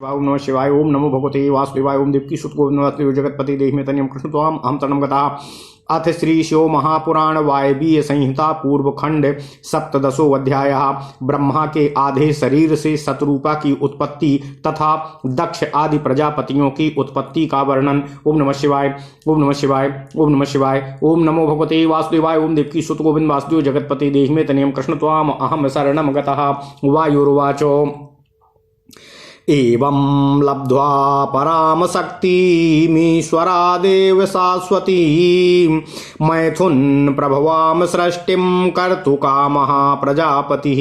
ओम नमः शिवाय। ओम नमो भगवते वासुदेवाय। ओम देवकी सुत गोविंद जगतपति देहि तनियम कृष्ण त्वाम अहम तरणम गता। अथ श्री शिव महापुराण वायवीय संहिता पूर्व खंड सप्तदशो अध्याय। ब्रह्मा के आधे शरीर से शतरूपा की उत्पत्ति तथा दक्ष आदि प्रजापतियों की उत्पत्ति का वर्णन। ओम नमः शिवाय। ओम नमः शिवाय। ओम नमः शिवाय। ओम नमो भगवते वासुदेवाय। ओम देवकी सुत गोविंद वासुदेव जगतपति देहि मे तनियम कृष्ण त्वाम अहम शरणम गतः। वायुर्वाचो एवं लब्ध्वा पराम शक्तिमीश्वरादेव शाश्वती मैथुन प्रभवाम सृष्टिं कर्तुकामः प्रजापतिः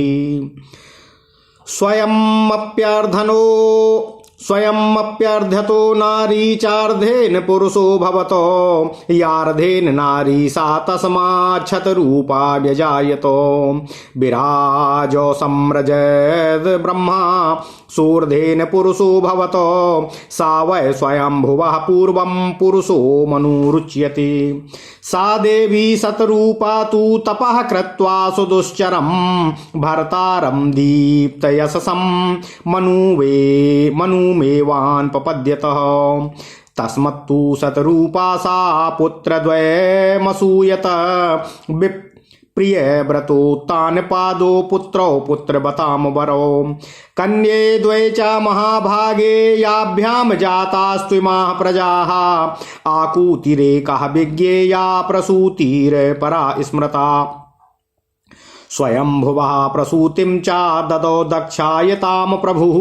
स्वयमप्यर्ध्यतो नारी चार्धेन पुरुषो भवतो यार्धेन नारी सा तस्माच्छतरूपा व्यजायतो विराजो सम्रजत ब्रह्मा सूर्धेन पुरुषो भवतो सा वै स्वयंभुवः पूर्वं पुरुषो मनुरुच्यते। सा देवी शतरूपा तु तपः कृत्वा सुदुश्चरं भर्तारं दीप्तयशसं मनुमेवान् पपद्यतः तस्मत्तु शतरूपा सा पुत्रद्वयमसूयत प्रिय व्रतोत्तान पादो पुत्रौ पुत्रवताम वरो कन्ये द्वे च महाभागे याभ्याम जातास्त्विमाः प्रजाः आकूतिरेकः विज्ञेया प्रसूतिर्परा स्मृता स्वयंभुवः प्रसूतिं च ददौ दक्षायताम प्रभुः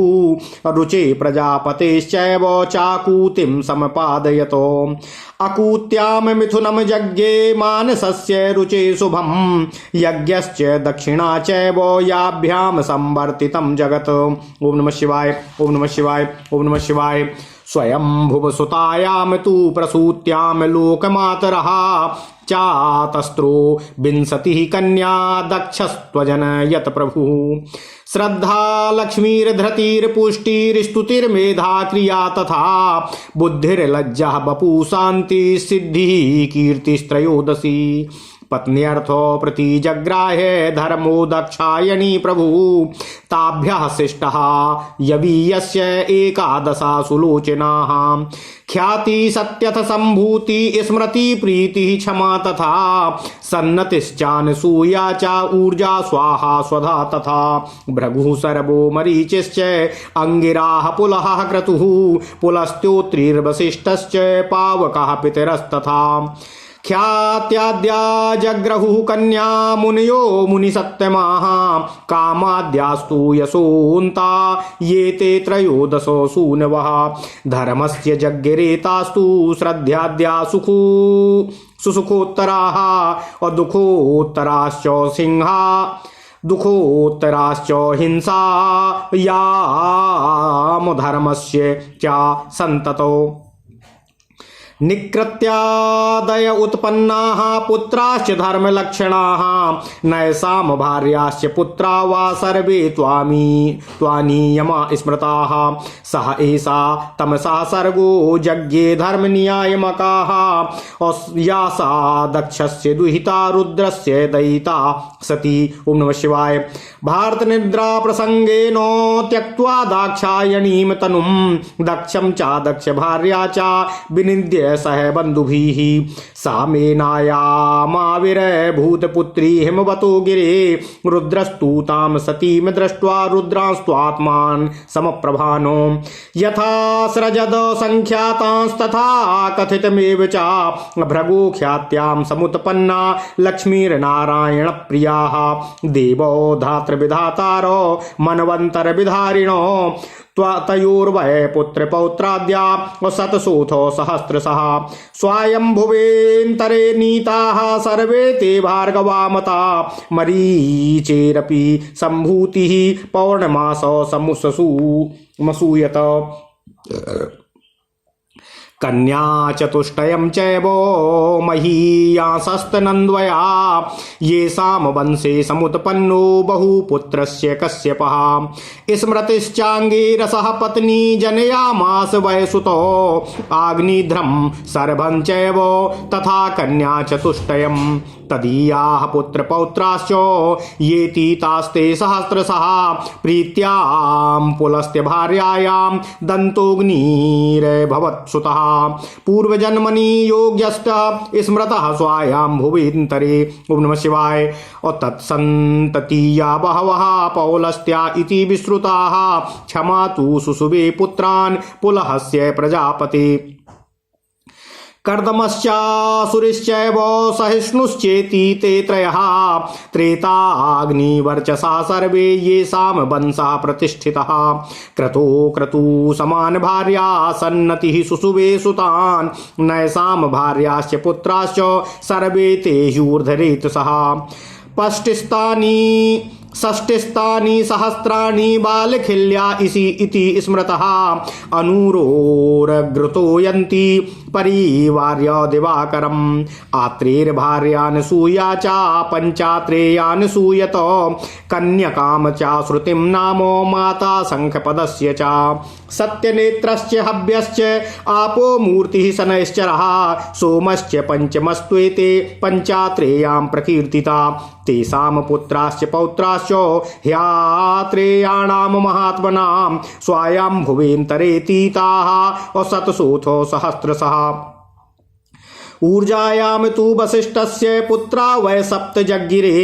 रुचे प्रजापतेश्चैव चाकूतिं समपादयतो अकूत्याम मिथुनम यज्ञे मानसस्य रुचे शुभं यज्ञश्च दक्षिणा चैव याभ्याम संवर्तितं जगत्। ओम नमः शिवाय। ओम नमः शिवाय। ओम नमः शिवाय। स्वयंभुवसुतायां तु प्रसूत्यां लोकमातरः चातस्त्रो विंशतिः कन्या दक्षस्त्वजनयत प्रभुः श्रद्धा लक्ष्मीर्धृतिर्पुष्टिर्स्तुतिर्मेधा क्रिया तथा बुद्धिर्लज्जा बपू शांति सिद्धि कीर्तिस्त्रयोदशी पत्न्यर्थो प्रतिजग्राह्य धर्मो दक्षायणी प्रभु ताभ्यः शिष्टः यवीयस्य एकादशा सुलोचनाः ख्याति सत्यथ संभूति स्मृति प्रीति क्षमा तथा सन्नतिश्चानसूया च ऊर्जा स्वाहा स्वधा तथा भृगुः सर्वो मरीचिश्च अंगिराः पुलः क्रतुः पुलस्त्योत्रिर्वसिष्ठश्च पावकः पितरस्तथा ख्यात्याद्या जग्रहुः कन्या मुनयो मुनिसत्तमाः कामाद्यास्तु यशोन्ता ये ते त्रयोदशो सूनवः धर्मस्य जग्गिरेतास्तु श्रद्धाद्या सुसुखोत्तराः और दुखोत्तराश्च हिंसा याम धर्मस्य च संततो निकृत्यादय उत्पन्नाः पुत्राश्च धर्मलक्षणाः नैषां भार्याश्च पुत्रा वा सर्वे त्वानीयमा स्मृताः सह एषा तमसा सर्गो यज्ञे धर्मनियायमकाः या सा दक्षस्य दुहिता रुद्रस्य दयिता सती। ओम नमः शिवाय। भारत निद्रा प्रसंगेन त्यक्त्वा दाक्षायणीं तनुं दक्षं च दक्ष भार्या च विनिद्य सह बंधुभिः सामेनायामाविर भूतपुत्री हिमवतो गिरे रुद्रस्तु ताम सतीम दृष्ट्वा रुद्रास्त्वात्मान् समप्रभानो यथा सृजद संख्यातांस्तथा कथितमेव च भृगो ख्यात्यां समुत्पन्ना लक्ष्मीर्नारायण प्रियाः देवो धातृविधातारो मनवन्तरविधारिणो तयोर्वै पुत्रपौत्राद्या शतशोथो सहस्रशः स्वायंभुवेन्तरे नीताः सर्वे ते भार्गवामता मरीचेरपि सम्भूतिः पौर्णमासो मसूयत कन्या चतुष्टयं चैव महीयांसस्तनन्द्वया येषां वंशे समुत्पन्नो बहुपुत्रस्य कश्यपः स्मृतिश्चाङ्गिरसः पत्नी जनयामास वयसुतो आग्निध्रं सर्वं चैव तथा कन्या चतुष्टयं तदीयाः पुत्रपौत्राश्च येति तास्ते सहस्रशः प्रीत्यां पुलस्त्य भार्यायां दन्तोऽग्निर्भवत्सुतः पूर्वजन्मनि योग्यस्तः स्मृतः स्वायां भुवीन्तरे। ओम नमः शिवाय। और तत्सन्ततीया बहवः पौलस्त्या इति विश्रुताः क्षमा तु सुसुवे पुत्रान् पुलहस्य प्रजापते कर्दमश्चासुरिश्चैव सहिष्णुश्चेति ते त्रयः त्रेताग्निवर्चसा सर्वे येषां वंशः प्रतिष्ठितः क्रतो क्रतु समान भार्या सन्नतिः सुसुवे सुतान् नैषां भार्याश्च पुत्राश्च सर्वे ते ह्यूर्ध्वरेतसः षष्टिस्तानि सहस्राणि बालखिल्या इति स्मृतः अनूरोरग्रतो यन्ति परिवार्य दिवाकरम् आत्रेर्भार्यानसूया च पञ्चात्रेयानसूयत कन्यकाम च श्रुतिं नामो माता शङ्खपदस्य च सत्यनेत्रश्च हव्यश्च आपो मूर्तिः शनैश्चरः सोमश्च पञ्चमस्त्वेते पञ्चात्रेयां प्रकीर्तिता तेषां पुत्राश्च पौत्राश्च ह्यात्रेयाणां महात्मनां स्वायम्भुवेन्तरेतीताः असतसोऽथो सहस्रशः ऊर्जायां तु वसिष्ठस्य पुत्रा वै सप्त जज्ञिरे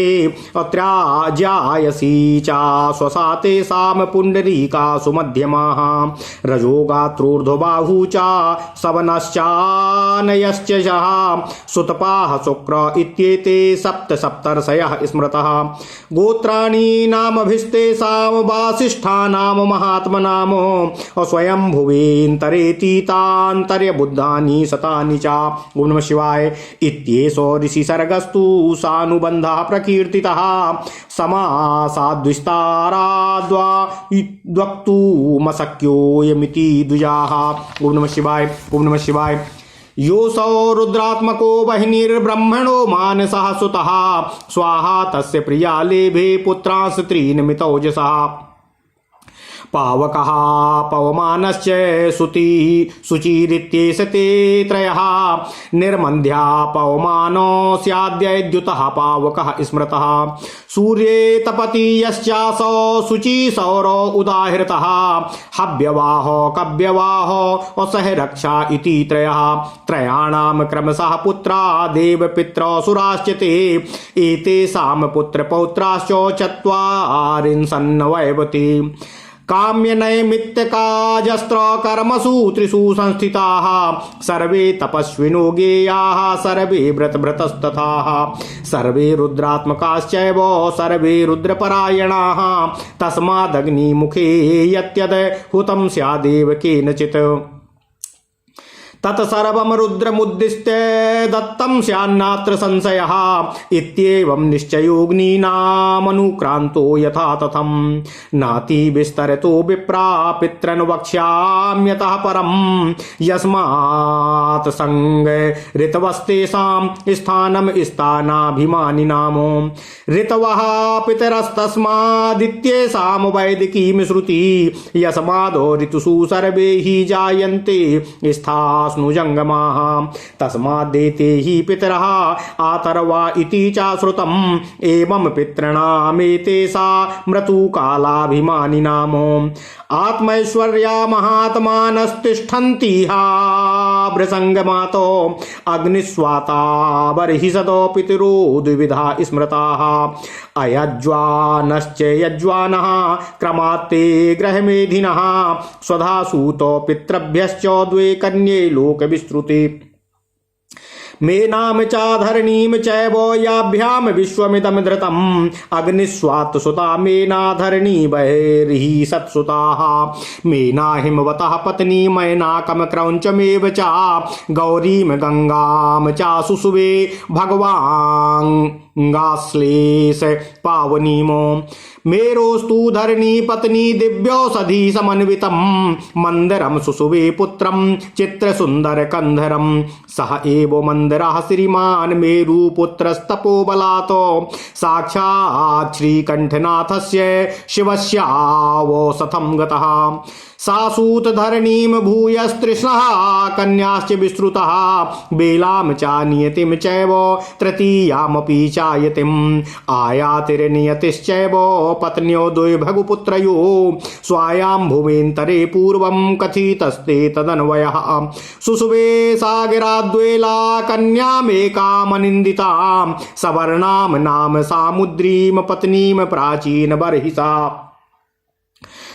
अत्राजायसी च स्वसा तेषां पुण्डरीका सुमध्यमाः रजोगात्रोर्ध्वबाहू च सवनश्चानयश्च यः सुतपाः शुक्र इत्येते सप्तर्षयः स्मृतः गोत्राणि नामभिस्तेषां वासिष्ठानां महात्मनाम स्वयंभुवेन्तरेतीतान्तर्यबुद्धानि शतानि च। ओम नमः शिवाय। इत्येषो ऋषि सर्गस्तु सानुबन्धः प्रकीर्तितः समासाद्विस्ताराद्वक्तुमशक्योऽयमिति द्विजाः। ओम नमः शिवाय। ओम नमः शिवाय। योऽसौ रुद्रात्मको वह्निर्ब्रह्मणो मानसः सुतः स्वाहा तस्य प्रिया लेभे पुत्रांस त्रीन् मितौजसः पावकः पवमानश्च शुचिरित्येष ते त्रयः निर्मन्ध्या पवमानो स्याद्यद्युतः पावकः स्मृतः सूर्ये तपति यश्चासौ शुचि सौरो उदाहृतः हव्यवाहो कव्यवाहो असह रक्षा इति त्रयः त्रयाणां क्रमशः पुत्रा देवपितरसुराश्च ते एतेषां पुत्रपौत्राश्च चत्वारिंशन्नवैवते काम्यनैमित्तिकाजस्त्र कर्मसु त्रिषु संस्थिताः सर्वे तपस्विनो गेयाः सर्वे व्रतभृतस्तथाः सर्वे रुद्रात्मकाश्चैव सर्वे रुद्रपरायणाः तस्मादग्निमुखे यत्यद् हुतं स्यादेव केनचित् तत्सर्वं रुद्रमुद्दिश्य दत्तं स्यान्नात्र संशयः इत्येवं निश्चयोऽग्नीनामनुक्रान्तो यथा तथं नाति विस्तरतो विप्रा पितॄन् वक्ष्याम्यतः परं यस्मात् संग ऋतवस्तेषां स्थानं स्थानाभिमानिनामो ऋतवः पितरस्तस्मादित्येषां वैदिकीं श्रुति यस्मादो ऋतुषु सर्वे हि जायन्ते स्नुजंगमाः तस्माद्देते हि पितरः आतर्वा इति च श्रुतम् एवं पितॄणामेतेषा मृतुकालाभिमानिनामो आत्मैश्वर्या महात्मानस्तिष्ठन्ति भृसंगमातो अग्निस्वाता बर्हिषतो पितरो द्विविधा स्मृताः अयज्वानश्च यज्वानः क्रमात्ते ग्रहमेधिनः स्वधा सूतो पितृभ्यश्च द्वे कन्ये लोकविस्तृते मेनाम चाधरणीम चैव याभ्याम विश्वमिदं धृतम् अग्निस्वात् सुता मेना धरणी बहिर्हि सत्सुताः मेना हिमवतः पत्नी मैनाकम क्रौञ्चमेव च गौरीम गंगाम च सुसुवे भगवांगाश्लेष पावनीमो मेरोस्तु धरणी पत्नी दिव्यौषधि समन्वितम मंदरम सुसुवे पुत्रम चित्र सुंदर कंधरम सह एव मंदरः श्रीमान मेरु पुत्रस्तपो बलातो साक्षात् श्रीकंठनाथस्य शिवस्यावसथं गतः सासूत धरणीम भूयस्तृष्णः कन्याश्च विस्तृतः बेलाम चानियतिम चैव तृतीयामपि चायतिम आयातिर्नियतिश्चैव पत्न्यो द्वे भगुपुत्रयो स्वायां भुवेन्तरे पूर्वं कथितस्ते तदन्वयः सुसुवे सागिराद्वेला कन्यामेकामनिन्दितां सवर्णां नाम सामुद्रीं पत्नीं प्राचीन बर्हिषा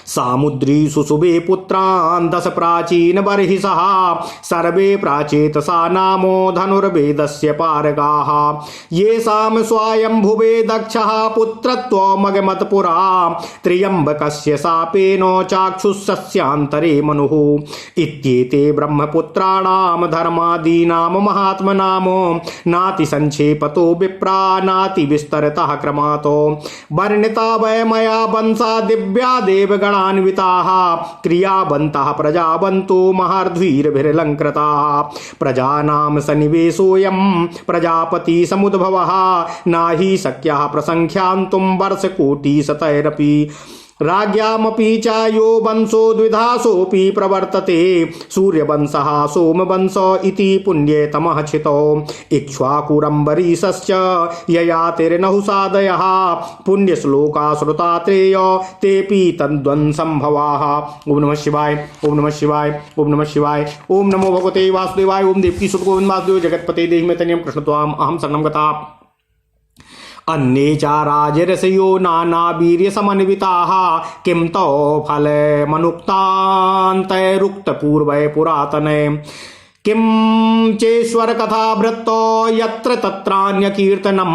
सामुद्री सुसुवे पुत्रान् 10 प्राचीन बर्हिषः सर्वे प्राचेतसा नामो धनुर्वेदस्य पारगाः येषां स्वायंभुवे दक्षः पुत्रत्वमगमत्पुरा त्र्यम्बकस्य शापेन चाक्षुषस्यान्तरे मनुः इत्येते ब्रह्मपुत्राणां धर्मादीनां महात्मनाम नाति संक्षेपतो विप्रा नाति विस्तरतः क्रमातो वर्णिता वै मया वंशा दिव्या देवगण अन्विताः क्रियावन्तः प्रजावन्तो महार्ध्वीर्भिरलङ्कृताः प्रजानां सन्निवेशोऽयं प्रजापति समुद्भवः नाहि शक्यः प्रसङ्ख्यान्तुं वर्षकोटिशतैरपि राज्ञामपि च यो वंशो द्विधासोऽपि प्रवर्तते सूर्यवंशः सोमवंश इति पुण्यतमः छितो इक्ष्वाकुरम्बरीशश्च ययातिर्नहुषादयः पुण्यश्लोका श्रुतात्रेय तेऽपि तद्वंशम्भवाः। ओम नमः शिवाय ओम नमः शिवाय ओम नमः शिवाय ओम नमो भगवते वासुदेवाय ओम देवकी सुत गोविंद वासुदेव जगतपते देहि मे तनियं कृष्ण त्वाम अहं शरणं गता अन्ये च राजर्षयो नानावीर्य समन्विताः किं तो फलमनुक्तान्तैरुक्तपूर्वै पुरातने किं चेश्वर कथा वृत्तो यत्र तत्रान्यकीर्तनं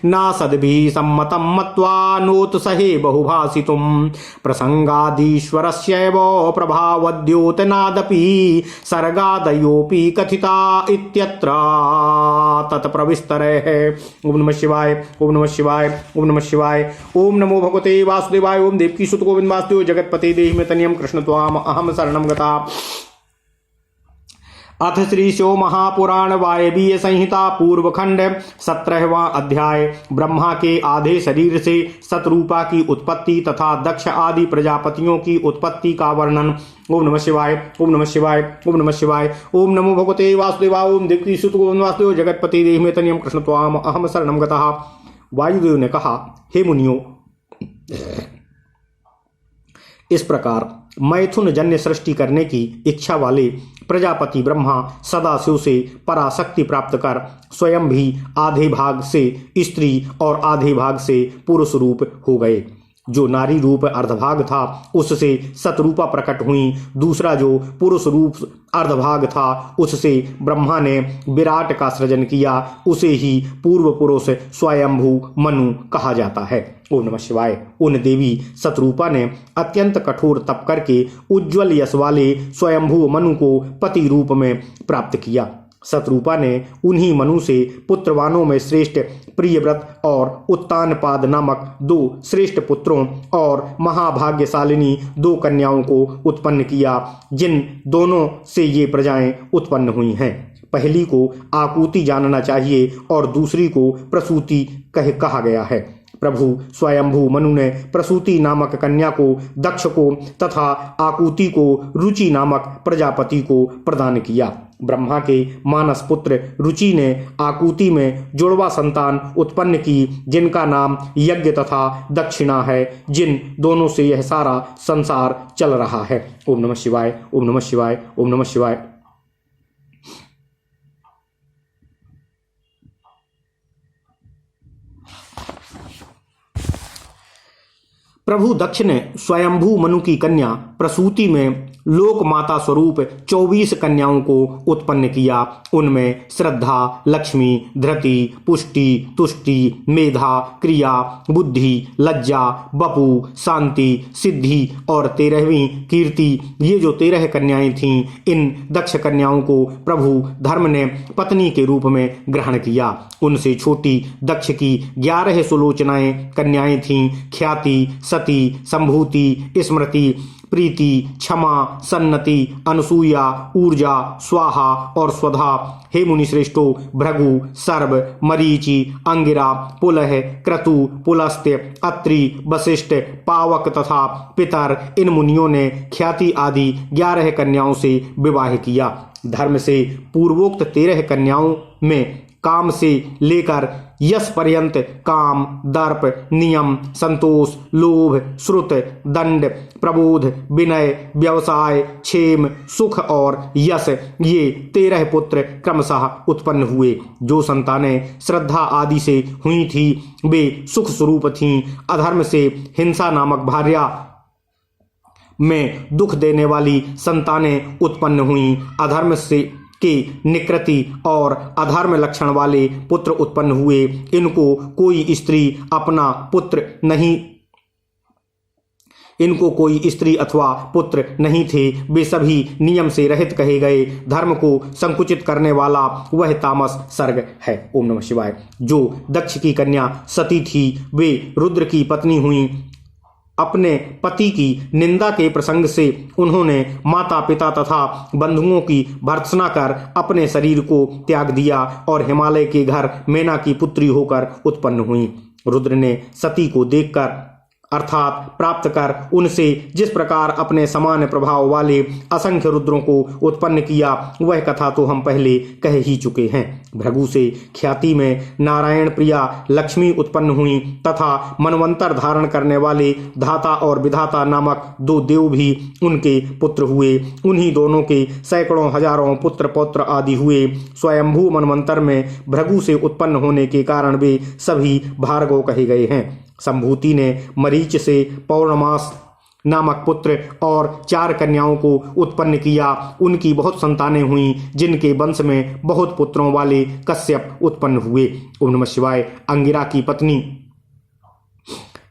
न सद्भिः सम्मतं मत्वा नोत्सहे बहुभाषितुं प्रसंगादीश्वरस्यैव प्रभावद्योतनादपि सर्गादयोऽपि कथिता इत्यत्र तत्प्रविस्तरैः। ओम नमः शिवाय ओम नमः शिवाय ओम नमः शिवाय ओम नमो भगवते वासुदेवाय ओम देवकी सुत गोविंद वासुदेव जगतपते देहि मे तनियं कृष्ण त्वाम अहं शरणं गता। अथ श्री शिव महापुराण वायवीय संहिता पूर्वखंड 17वां अध्याय ब्रह्मा के आधे शरीर से शतरूपा की उत्पत्ति तथा दक्ष आदि प्रजापतियों की उत्पत्ति का वर्णन। ओम नमः शिवाय ओम नमः शिवाय ओम नमः शिवाय ओम नमो भगवते वासुदेवाय ओम देवकी सुत गोविंद वासुदेव जगतपति देहि मे तनियं कृष्ण त्वाम अहं शरणं गतः। वायुदेव ने कहा, हे मुनियों, इस प्रकार मैथुन जन्य सृष्टि करने की इच्छा वाले प्रजापति ब्रह्मा सदाशिव से पराशक्ति प्राप्त कर स्वयं भी आधे भाग से स्त्री और आधे भाग से पुरुष रूप हो गए। जो नारी रूप अर्धभाग था उससे शतरूपा प्रकट हुई, दूसरा जो पुरुष रूप अर्धभाग था उससे ब्रह्मा ने विराट का सृजन किया, उसे ही पूर्व पुरुष स्वयंभू मनु कहा जाता है। ओम नमः शिवाय। उन देवी शतरूपा ने अत्यंत कठोर तप करके उज्ज्वल यश वाले स्वयंभू मनु को पति रूप में प्राप्त किया। शतरूपा ने उन्हीं मनु से पुत्रवानों में श्रेष्ठ प्रियव्रत और उत्तानपाद नामक 2 श्रेष्ठ पुत्रों और महाभाग्यशालिनी 2 कन्याओं को उत्पन्न किया, जिन दोनों से ये प्रजाएं उत्पन्न हुई हैं। पहली को आकुति जानना चाहिए और दूसरी को प्रसूति कहा गया है। प्रभु स्वयंभू मनु ने प्रसूति नामक कन्या को दक्ष को तथा आकुति को रुचि नामक प्रजापति को प्रदान किया। ब्रह्मा के मानस पुत्र रुचि ने आकुति में जुड़वा संतान उत्पन्न की, जिनका नाम यज्ञ तथा दक्षिणा है, जिन दोनों से यह सारा संसार चल रहा है। ओम नमः शिवाय ओम नमः शिवाय ओम नमः शिवाय। प्रभु दक्ष ने स्वयंभू मनु की कन्या प्रसूति में लोक माता स्वरूप 24 कन्याओं को उत्पन्न किया। उनमें श्रद्धा, लक्ष्मी, धृति, पुष्टि, तुष्टि, मेधा, क्रिया, बुद्धि, लज्जा, बपु, शांति, सिद्धि और 13वीं कीर्ति, ये जो 13 कन्याएं थीं, इन दक्ष कन्याओं को प्रभु धर्म ने पत्नी के रूप में ग्रहण किया। उनसे छोटी दक्ष की 11 सुलोचनाएं कन्याएं थीं। ख्याति, सती, संभूति, स्मृति, प्रीति, क्षमा, सन्नति, अनसूया, ऊर्जा, स्वाहा और स्वधा। हे मुनिश्रेष्ठो, भृगु, सर्व, मरीचि, अंगिरा, पुलह, क्रतु, पुलस्त्य, अत्रि, वशिष्ठ, पावक तथा पितर, इन मुनियों ने ख्याति आदि 11 कन्याओं से विवाह किया। धर्म से पूर्वोक्त 13 कन्याओं में काम से लेकर यश पर्यंत काम, दर्प, नियम, संतोष, लोभ, श्रुत, दंड, प्रबोध, विनय, व्यवसाय, क्षेम, सुख और यश, ये 13 पुत्र क्रमशः उत्पन्न हुए। जो संतानें श्रद्धा आदि से हुई थी वे सुख स्वरूप थीं। अधर्म से हिंसा नामक भार्या में दुख देने वाली संतानें उत्पन्न हुईं। अधर्म से के निकृति और अधर्म लक्षण वाले पुत्र उत्पन्न हुए। इनको कोई स्त्री अथवा पुत्र नहीं थे। वे सभी नियम से रहित कहे गए। धर्म को संकुचित करने वाला वह तामस सर्ग है। ओम नमः शिवाय। जो दक्ष की कन्या सती थी वे रुद्र की पत्नी हुई। अपने पति की निंदा के प्रसंग से उन्होंने माता पिता तथा बंधुओं की भर्त्सना कर अपने शरीर को त्याग दिया और हिमालय के घर मेना की पुत्री होकर उत्पन्न हुई। रुद्र ने सती को देखकर अर्थात प्राप्त कर उनसे जिस प्रकार अपने समान प्रभाव वाले असंख्य रुद्रों को उत्पन्न किया वह कथा तो हम पहले कह ही चुके हैं। भृगु से ख्याति में नारायण प्रिया लक्ष्मी उत्पन्न हुई तथा मनवंतर धारण करने वाले धाता और विधाता नामक 2 देव भी उनके पुत्र हुए। उन्हीं दोनों के सैकड़ों हजारों पुत्र पौत्र आदि हुए। स्वयंभू मनवंतर में भृगु से उत्पन्न होने के कारण वे सभी भार्गव कहे गए हैं। संभूति ने मरीच से पौर्णमास नामक पुत्र और 4 कन्याओं को उत्पन्न किया। उनकी बहुत संतानें हुईं जिनके वंश में बहुत पुत्रों वाले कश्यप उत्पन्न हुए। ओम नमः शिवाय। अंगिरा की पत्नी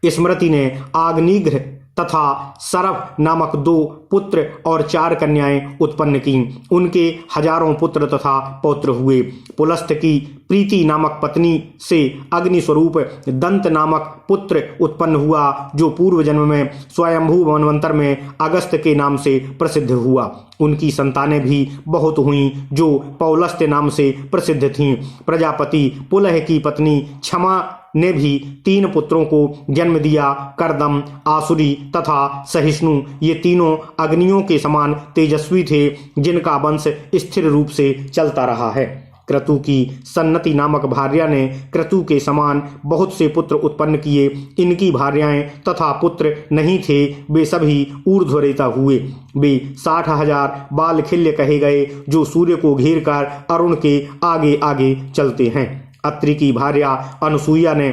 स्मृति ने आग्निघ्र तथा सरभ नामक 2 पुत्र और 4 कन्याएं उत्पन्न की। उनके हजारों पुत्र तथा पौत्र हुए। पुलस्त्य की प्रीति नामक पत्नी से अग्नि स्वरूप दंत नामक पुत्र उत्पन्न हुआ जो पूर्व जन्म में स्वयंभू मनवंतर में अगस्त के नाम से प्रसिद्ध हुआ। उनकी संतानें भी बहुत हुईं जो पौलस्त्य नाम से प्रसिद्ध थीं। प्रजापति पुलह की पत्नी क्षमा ने भी 3 पुत्रों को जन्म दिया। करदम, आसुरी तथा सहिष्णु ये तीनों अग्नियों के समान तेजस्वी थे जिनका वंश स्थिर रूप से चलता रहा है। क्रतु की सन्नति नामक भार्या ने क्रतु के समान बहुत से पुत्र उत्पन्न किए। इनकी भार्याएं तथा पुत्र नहीं थे। वे सभी ऊर्ध्वरेता हुए। वे 60,000 बालखिल्य कहे गए जो सूर्य को घेर कर अरुण के आगे आगे चलते हैं। अत्रि की भार्या अनसूया ने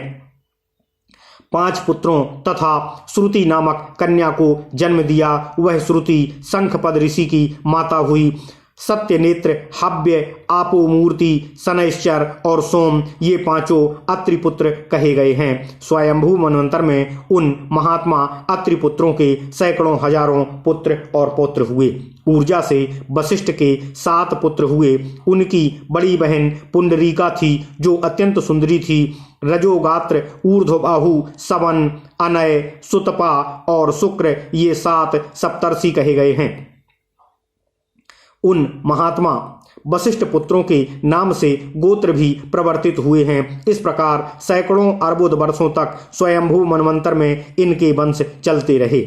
5 पुत्रों तथा श्रुति नामक कन्या को जन्म दिया। वह श्रुति शंखपद ऋषि की माता हुई। सत्यनेत्र, हव्य, आपोमूर्ति, शनैश्चर और सोम ये 5 अत्रिपुत्र कहे गए हैं। स्वयंभू मनवंतर में उन महात्मा अत्रिपुत्रों के सैकड़ों हजारों पुत्र और पौत्र हुए। ऊर्जा से वशिष्ठ के 7 पुत्र हुए। उनकी बड़ी बहन पुंडरीका थी जो अत्यंत सुंदरी थी। रजोगात्र, ऊर्ध्वबाहु, सवन, अनय, सुतपा और शुक्र ये 7 सप्तर्षि कहे गए हैं। उन महात्मा वशिष्ठ पुत्रों के नाम से गोत्र भी प्रवर्तित हुए हैं। इस प्रकार सैकड़ों अरबों वर्षों तक स्वयंभू मनवंतर में इनके वंश चलते रहे।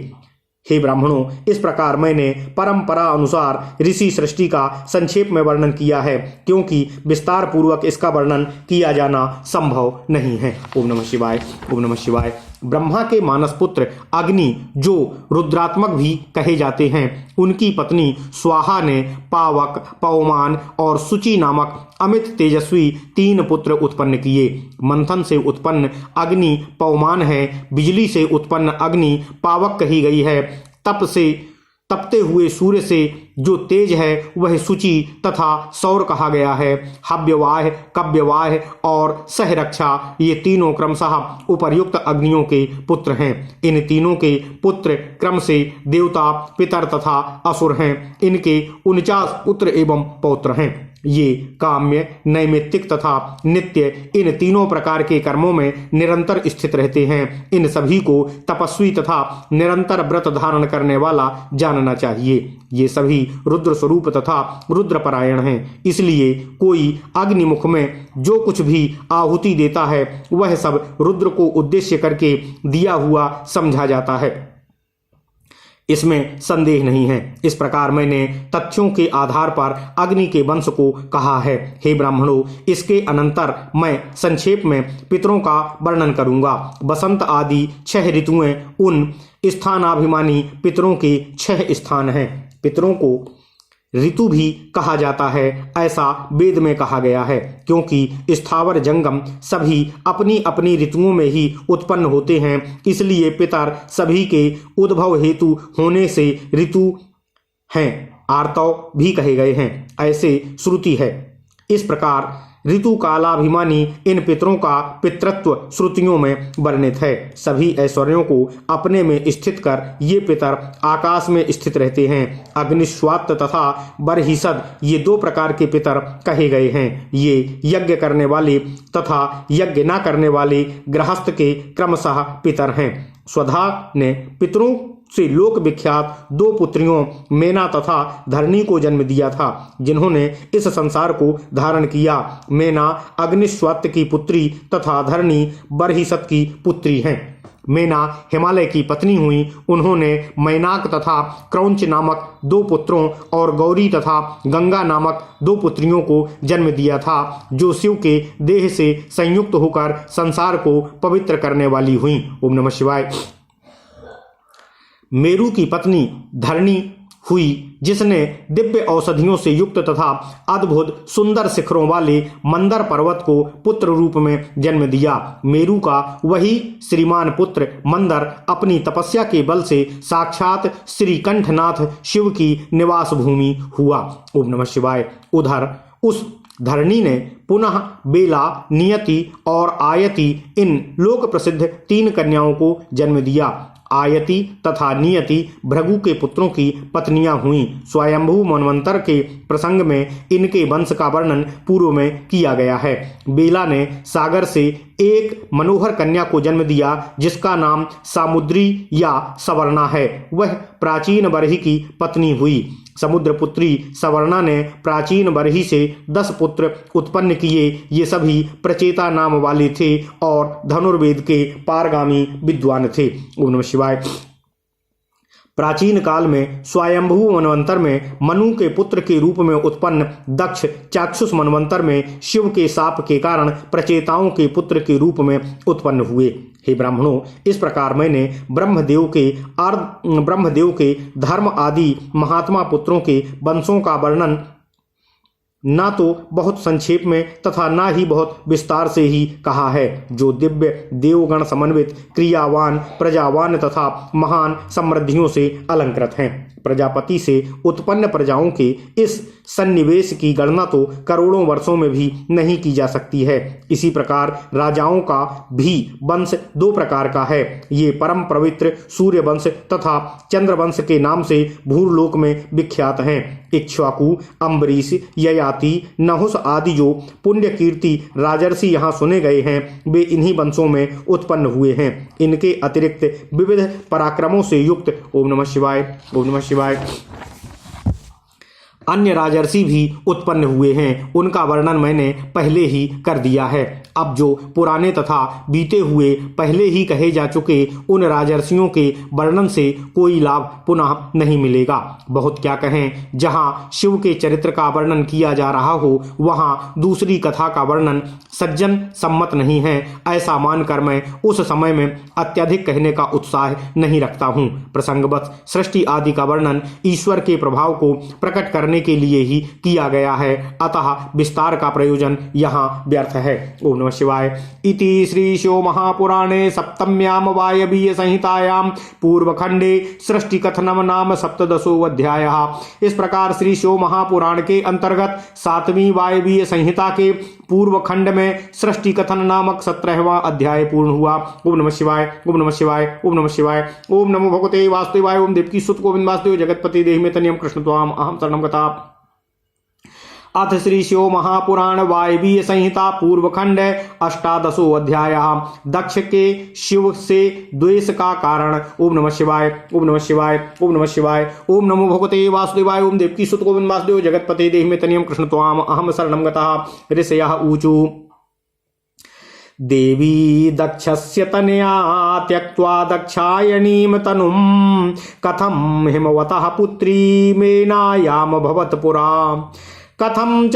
हे ब्राह्मणों, इस प्रकार मैंने परंपरा अनुसार ऋषि सृष्टि का संक्षेप में वर्णन किया है क्योंकि विस्तार पूर्वक इसका वर्णन किया जाना संभव नहीं है। ओम नमः शिवाय। ओम नमः शिवाय। ब्रह्मा के मानस पुत्र अग्नि जो रुद्रात्मक भी कहे जाते हैं उनकी पत्नी स्वाहा ने पावक, पवमान और सुचि नामक अमित तेजस्वी 3 पुत्र उत्पन्न किए। मंथन से उत्पन्न अग्नि पवमान है। बिजली से उत्पन्न अग्नि पावक कही गई है। तप से तपते हुए सूर्य से जो तेज है वह शुचि तथा सौर कहा गया है। हव्यवाह, कव्यवाह और सहरक्षा ये तीनों क्रमशः उपर्युक्त अग्नियों के पुत्र हैं। इन तीनों के पुत्र क्रम से देवता, पितर तथा असुर हैं। इनके 49 पुत्र एवं पौत्र हैं। ये काम्य, नैमित्तिक तथा नित्य इन तीनों प्रकार के कर्मों में निरंतर स्थित रहते हैं। इन सभी को तपस्वी तथा निरंतर व्रत धारण करने वाला जानना चाहिए। ये सभी रुद्र स्वरूप तथा रुद्रपरायण हैं। इसलिए कोई अग्निमुख में जो कुछ भी आहुति देता है वह सब रुद्र को उद्देश्य करके दिया हुआ समझा जाता है, इसमें संदेह नहीं है। इस प्रकार मैंने तथ्यों के आधार पर अग्नि के वंश को कहा है। हे ब्राह्मणों, इसके अनंतर मैं संक्षेप में पितरों का वर्णन करूंगा। बसंत आदि 6 ऋतुएं उन स्थानाभिमानी पितरों के 6 स्थान हैं। पितरों को ऋतु भी कहा जाता है, ऐसा वेद में कहा गया है, क्योंकि स्थावर जंगम सभी अपनी अपनी ऋतुओं में ही उत्पन्न होते हैं। इसलिए पितर सभी के उद्भव हेतु होने से ऋतु हैं, आर्तव भी कहे गए हैं, ऐसे श्रुति है। इस प्रकार ऋतु कालाभिमानी इन पितरों का पितृत्व श्रुतियों में वर्णित है। सभी ऐश्वर्यों को अपने में स्थित कर ये पितर आकाश में स्थित रहते हैं। अग्निश्वात तथा बरहिसद ये 2 प्रकार के पितर कहे गए हैं। ये यज्ञ करने वाले तथा यज्ञ न करने वाले गृहस्थ के क्रमशः पितर हैं। स्वधा ने पितरों से लोक विख्यात 2 पुत्रियों मेना तथा धरणी को जन्म दिया था, जिन्होंने इस संसार को धारण किया। मेना अग्निश्वात की पुत्री तथा धरणी बरहिसत की पुत्री हैं। मेना हिमालय की पत्नी हुई। उन्होंने मैनाक तथा क्रौंच नामक 2 पुत्रों और गौरी तथा गंगा नामक 2 पुत्रियों को जन्म दिया था, जो शिव के देह से संयुक्त होकर संसार को पवित्र करने वाली हुई। ओम नमः शिवाय। मेरु की पत्नी धरणी हुई, जिसने दिव्य औषधियों से युक्त तथा अद्भुत सुंदर शिखरों वाले मंदर पर्वत को पुत्र रूप में जन्म दिया। मेरु का वही श्रीमान पुत्र मंदर अपनी तपस्या के बल से साक्षात श्री कंठनाथ शिव की निवास भूमि हुआ। ओम नमः शिवाय। उधर उस धरणी ने पुनः बेला, नियति और आयति इन लोक प्रसिद्ध 3 कन्याओं को जन्म दिया। आयति तथा नियति भृगु के पुत्रों की पत्नियां हुईं। स्वयंभू मनवंतर के प्रसंग में इनके वंश का वर्णन पूर्व में किया गया है। बेला ने सागर से एक मनोहर कन्या को जन्म दिया, जिसका नाम सामुद्री या सवर्णा है। वह प्राचीन बरही की पत्नी हुई। समुद्रपुत्री सवर्णा ने प्राचीन बरही से 10 पुत्र उत्पन्न किए। ये सभी प्रचेता नाम वाले थे और धनुर्वेद के पारगामी विद्वान थे। ओम नमः शिवाय। प्राचीन काल में स्वयंभू मनवंतर में मनु के पुत्र के रूप में उत्पन्न दक्ष चाक्षुष मनवंतर में शिव के शाप के कारण प्रचेताओं के पुत्र के रूप में उत्पन्न हुए। हे ब्राह्मणों, इस प्रकार मैंने ब्रह्मदेव के धर्म आदि महात्मा पुत्रों के वंशों का वर्णन ना तो बहुत संक्षेप में तथा ना ही बहुत विस्तार से ही कहा है, जो दिव्य देवगण समन्वित क्रियावान प्रजावान तथा महान समृद्धियों से अलंकृत हैं। प्रजापति से उत्पन्न प्रजाओं के इस सन्निवेश की गणना तो करोड़ों वर्षों में भी नहीं की जा सकती है। इसी प्रकार राजाओं का भी वंश 2 प्रकार का है। ये परम पवित्र सूर्य वंश तथा चंद्र वंश के नाम से भूलोक में विख्यात हैं। इक्ष्वाकु, अम्बरीश, ययाति, नहुस आदि जो पुण्य कीर्ति राजर्षि यहाँ सुने गए हैं, वे इन्हीं वंशों में उत्पन्न हुए हैं। इनके अतिरिक्त विविध पराक्रमों से युक्त ओम नमः शिवाय, ओम नमः शिवाय अन्य राजर्षि भी उत्पन्न हुए हैं। उनका वर्णन मैंने पहले ही कर दिया है। अब जो पुराने तथा बीते हुए पहले ही कहे जा चुके उन राजर्षियों के वर्णन से कोई लाभ पुनः नहीं मिलेगा। बहुत क्या कहें, जहाँ शिव के चरित्र का वर्णन किया जा रहा हो वहाँ दूसरी कथा का वर्णन सज्जन सम्मत नहीं है। ऐसा मानकर मैं उस समय में अत्यधिक कहने का उत्साह नहीं रखता हूँ। प्रसंगवश सृष्टि आदि का वर्णन ईश्वर के प्रभाव को प्रकट करने के लिए ही किया गया है, अतः विस्तार का प्रयोजन यहाँ व्यर्थ है। ओम नमः शिवाय। इति श्री शिव महापुराणे सप्तम्यां वायवीय संहितायां पूर्वखंडे सृष्टि कथनम नाम सप्तदशो अध्यायः। इस प्रकार श्री शिव महापुराण के अंतर्गत 7वीं वायवीय संहिता के पूर्व खंड में सृष्टि कथन नामक 17वां अध्याय पूर्ण हुआ। ओम नमः शिवाय, ओम नमः शिवाय, ओम नमः शिवाय। ओम नमो भगवते वासुदेवाय। ओम देवकी सुत गोविंद वासुदेव जगतपति देहि में तनियम कृष्ण त्वाम अहम शरणं गता। अथ श्री शिव महापुराण वायवीय संहिता पूर्व खंड 18 अध्याय। दक्ष के शिव से द्वेष का कारण। ओम नमः शिवाय, ओम नमः शिवाय, ओम नमः शिवाय। ओम नमो भगवते वासुदेवाय। ओम देवकी सुत गोविंद वासुदेव जगतपते देहि में तनियम कृष्ण त्वाम अहम शरणं गतः। ऋषयः ऊचु देवी दक्षस्य तनया त्यक्त्वा दक्षायणीं तनुं कथं हिमवतः पुत्री मेनायाम भवत् पुरा। कथं च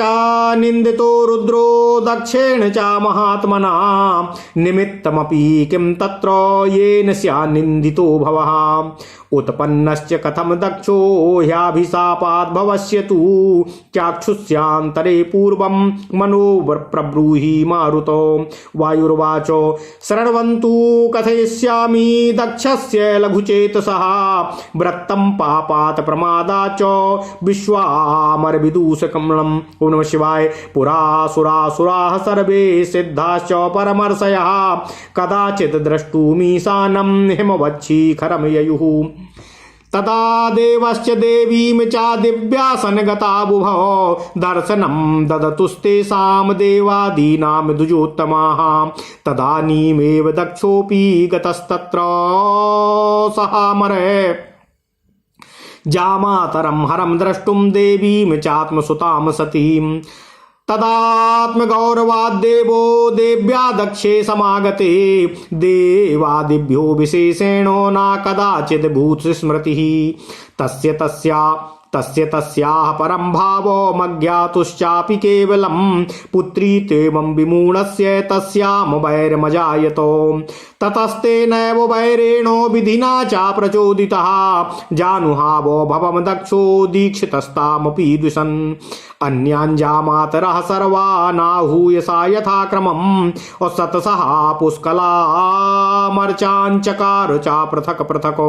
निंदितो रुद्रो दक्षेण च महात्मना निमित्तमपि किं तत्र येन स्यान्निन्दितो भवः। उत्पन्नश्च कथम दक्षो ह्याभिशापात् भवस्य तु चाक्षुष्यान्तरे पूर्वं मनो प्रब्रूहि मारुतो। वायुर्वाचो शृण्वन्तु कथयिष्यामि दक्षस्य लघुचेतसः वृत्तं पापात् प्रमादाच्च विश्वामरविदूषकमलम्। ओम नमः शिवाय। पुरासुरासुराः सर्वे सिद्धाश्च परमर्षयः कदाचित् द्रष्टुमीशानं हिमवच्छिखरं ययुः। तदा देवश्च देवीं च दिव्यासन गता बुभो दर्शनं ददतुस्तेषां देवादीनां द्विजोत्तमाः। तदानीमेव दक्षोऽपि गतस्तत्र सहामरे जामातरं हरं द्रष्टुं देवीं चात्मसुतां सतीम्। तदात्मगौरवाद्देवो देव्या दक्षे समागते देवादिभ्यो विशेषेणो न कदाचित् भूत स्मृतिः। तस्य तस्याः परं भावो मज्ञातुश्चापि केवलं पुत्री तेवं विमूढस्य तस्यां वैरमजायतो। ततस्तेनैव वैरेणो विधिना च प्रचोदितः जानुहावो भवं दक्षो दीक्षितस्तामपि द्विषन्। अन्यान् जामातरः सर्वानाहूय सा यथाक्रमम् सतसः पुष्कलामर्चान् चकार च पृथक् पृथक्।